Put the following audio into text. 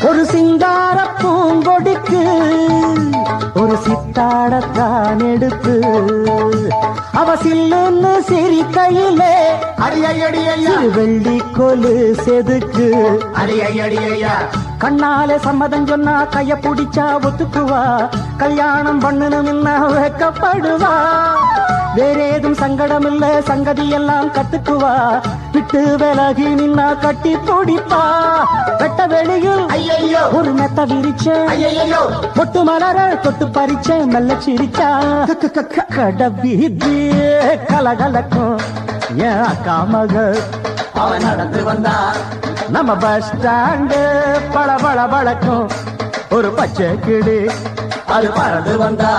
ஒரு சிங்கார பூங்கொடிக்கு ஒரு சித்தாடத்தான் எடுத்து அவ சில்லுன்னு சிரிக்கையிலே வெள்ளி கொலு செதுக்கு கண்ணாலே சம்மதம் சொன்னா கைய பிடிச்சா ஒத்துக்குவா கல்யாணம் பண்ணணும் வைக்கப்படுவா வேறேதும் சங்கடம் இல்ல சங்கதி எல்லாம் கத்துக்குவா விட்டு விலகி நின்னா கட்டி பிடிப்பா வெட்ட வெளியில் ஒரு மெத்த விரிச்ச பொட்டு மலர தொட்டு பறிச்ச மெல்ல சிரிச்சா கடவீதி கலகலக்கும் ஏன் அக்கா மக அவன் நடந்து வந்தா நம்ம பஸ் ஸ்டாண்டு பள பள பழக்கும் ஒரு பச்சை கிளி அது பறந்து வந்தா